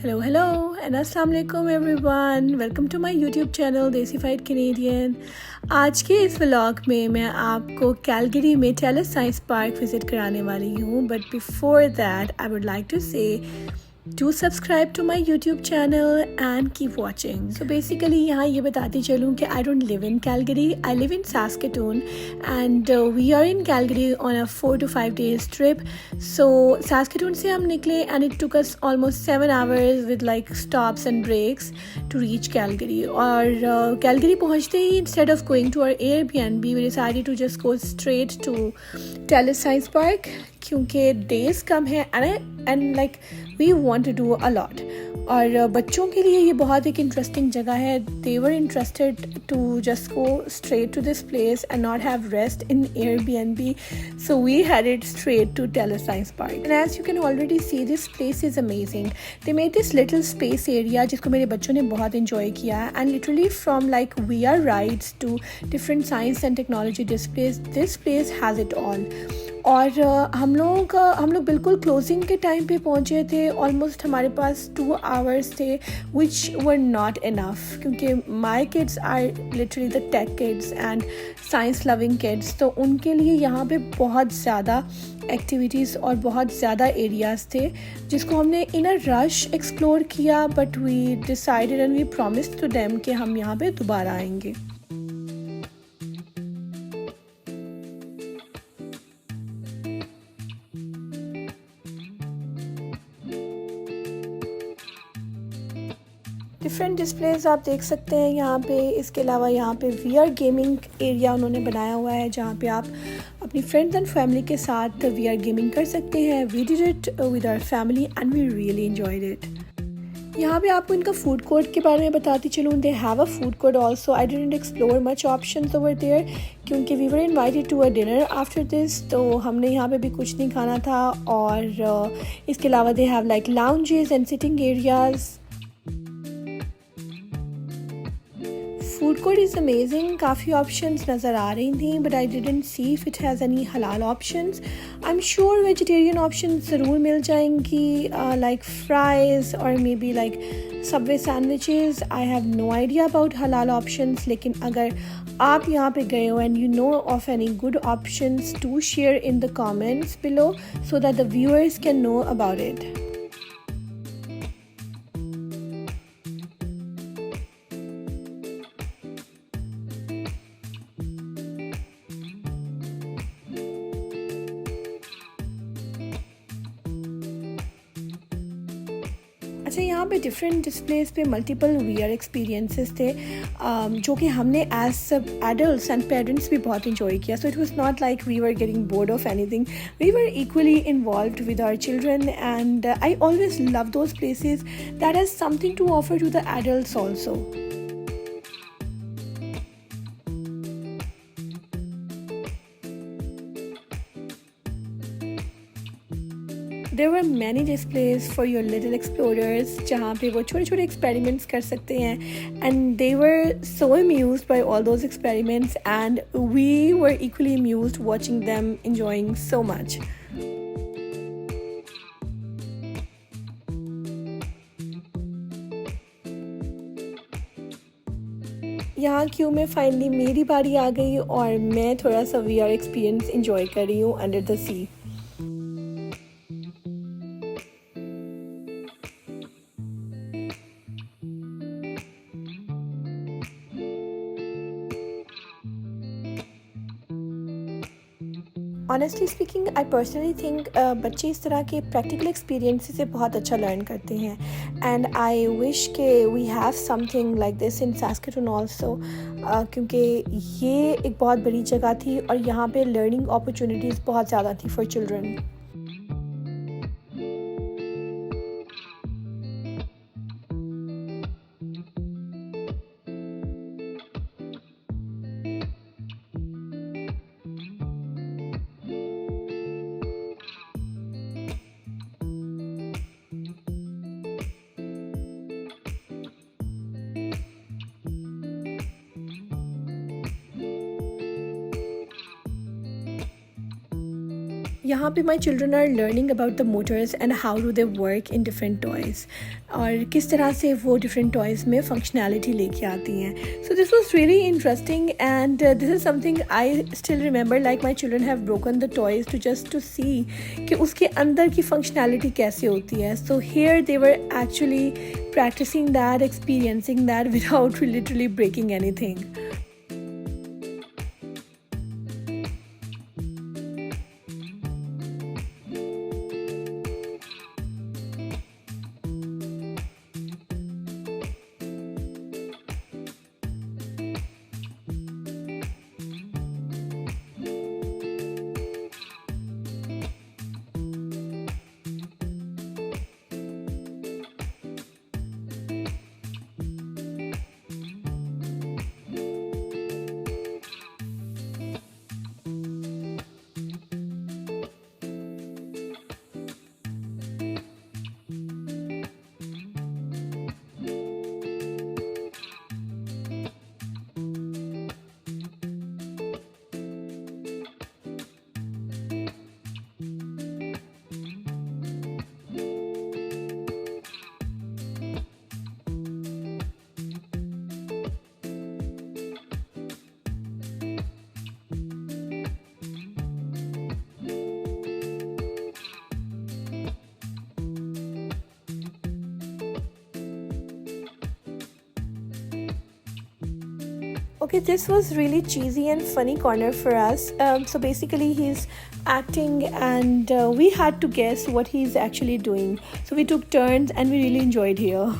Hello and अस्सलाम वालेकुम everyone. Welcome to my YouTube channel desified Canadian. आज के इस व्लॉग में मैं आपको कैलगरी में टेलस साइंस पार्क विज़िट कराने वाली हूँ। But before that I would like to say do subscribe to my YouTube channel and keep watching. So basically यहाँ ये बताती चलूँ कि I don't live in Calgary, I live in Saskatoon and we are in Calgary on a 4 to 5 days trip. So Saskatoon से हम निकले and it took us almost 7 hours with like stops and breaks to reach Calgary. और Calgary पहुँचते ही instead of going to our Airbnb we decided to just go straight to Telus Science Park क्योंकि days कम है and like we want to do a lot. और बच्चों के लिए ये बहुत एक इंटरेस्टिंग जगह है। They were interested to just go straight to this place and not have rest in Airbnb, so we headed straight to Telus science park and as you can already see this place is amazing. They made this little space area जिसको मेरे बच्चों ने बहुत enjoy किया and literally from like we are rides to different science and technology displays, this place has it all. और हम लोग बिल्कुल क्लोजिंग के टाइम पे पहुँचे थे। ऑलमोस्ट हमारे पास 2 आवर्स थे विच वर नॉट इनफ क्योंकि my kids are literally the tech kids and science loving kids, तो उनके लिए यहाँ पे बहुत ज़्यादा एक्टिविटीज़ और बहुत ज़्यादा एरियाज़ थे जिसको हमने इन अ रश एक्सप्लोर किया। But we decided and we promised to them कि हम यहाँ पे दोबारा आएंगे। डिफरेंट डिस्प्लेज आप देख सकते हैं यहाँ पे। इसके अलावा यहाँ पे VR गेमिंग एरिया उन्होंने बनाया हुआ है जहाँ पे आप अपनी फ्रेंड्स एंड फैमिली के साथ VR गेमिंग कर सकते हैं। We did it with our family and we really enjoyed it. यहाँ पे आपको इनका फूड कोर्ट के बारे में बताती चलूँ। They have a food court also. I didn't explore much options over there क्योंकि we were invited to a dinner after this, तो हमने यहाँ पे भी कुछ नहीं खाना था। और इसके अलावा they have like lounges and sitting areas. Food court is amazing. काफ़ी ऑप्शंस नज़र आ रही थी but I didn't see if it has any हलाल options. I am sure vegetarian options ज़रूर मिल जाएंगी लाइक फ्राइज़ और maybe like Subway sandwiches. I have no idea about हलाल ऑप्शंस, लेकिन अगर आप यहाँ पे गए हो and you know of any good options to share in the comments below so that the viewers can know about it. अच्छा, यहाँ पे डिफरेंट डिस्प्लेस पे मल्टीपल VR एक्सपीरियंसेस थे जो कि हमने एज एडल्ट्स एंड पेरेंट्स भी बहुत इंजॉय किया। So it was not like we were getting bored of anything, we were equally involved with our children and I always love those places that has something to offer to the adults also. There were many displays for your little explorers जहाँ पे वो छोटे छोटे experiments कर सकते हैं and they were so amused by all those experiments and we were equally amused watching them enjoying so much. यहाँ क्यों में फाइनली मेरी बारी आ गई और मैं थोड़ा सा VR एक्सपीरियंस enjoy कर रही हूँ under the sea. Honestly speaking I personally think बच्चे इस तरह के प्रैक्टिकल एक्सपीरियंस से बहुत अच्छा लर्न करते हैं एंड आई विश के we have something like this in Saskatoon also क्योंकि ये एक बहुत बड़ी जगह थी और यहाँ पे लर्निंग अपॉर्चुनिटीज़ बहुत ज़्यादा थी फॉर चिल्ड्रन। यहाँ पे my children are learning about the motors and how do they work in different toys, और किस तरह से वो डिफरेंट टॉयज़ में फंक्शनैलिटी लेके आती हैं. So this was really interesting and this is something I still remember, like my children have broken the toys to just to see कि उसके अंदर की फंक्शनैलिटी कैसे होती है. So here they were actually practicing that, experiencing that without literally breaking anything. Okay, this was really cheesy and funny corner for us. So basically he's acting and we had to guess what he's actually doing. So we took turns and we really enjoyed here.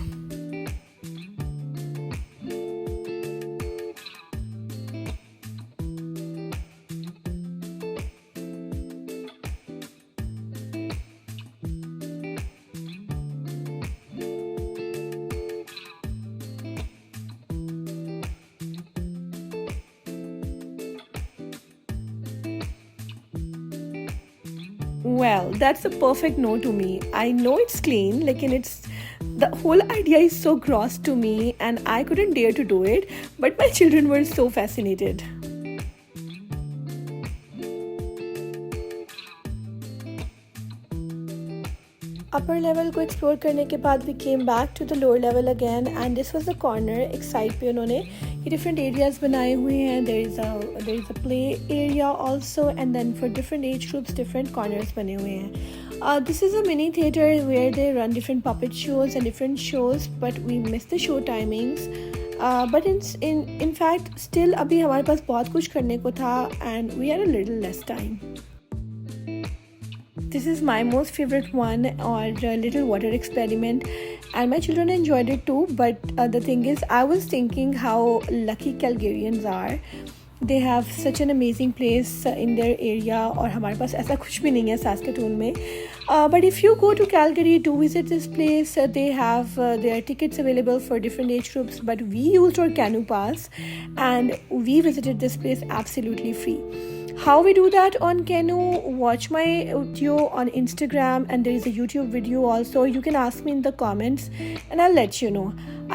Well, that's a perfect no to me. I know it's clean, like, and it's the whole idea is so gross to me and I couldn't dare to do it, but my children were so fascinated. Upper level को explore करने के बाद we came back to the lower level again and this was the corner. एक side पे उन्होंने ये different areas बनाए हुए हैं. There is a play area also and then for different age groups different corners बने हुए हैं. This is a mini theatre where they run different puppet shows and different shows, but we miss the show timings. But in fact still अभी हमारे पास बहुत कुछ करने को था and we are a little less time. This is my most favorite one, or little water experiment, and my children enjoyed it too. But the thing is, I was thinking how lucky Calgarians are. They have such an amazing place in their area, और हमारे पास ऐसा कुछ भी नहीं है Saskatoon में. But if you go to Calgary, do visit this place. They have their tickets available for different age groups. But we used our Canoe Pass, and we visited this place absolutely free. How we do that on Canoe? Watch my video on Instagram and there is a YouTube video also. You can ask me in the comments and I'll let you know.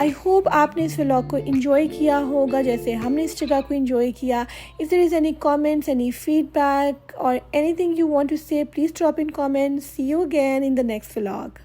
I hope आपने इस vlog को enjoy किया होगा जैसे हमने इस जगह को enjoy किया. If there is any comments, any feedback or anything you want to say, please drop in comments. See you again in the next vlog.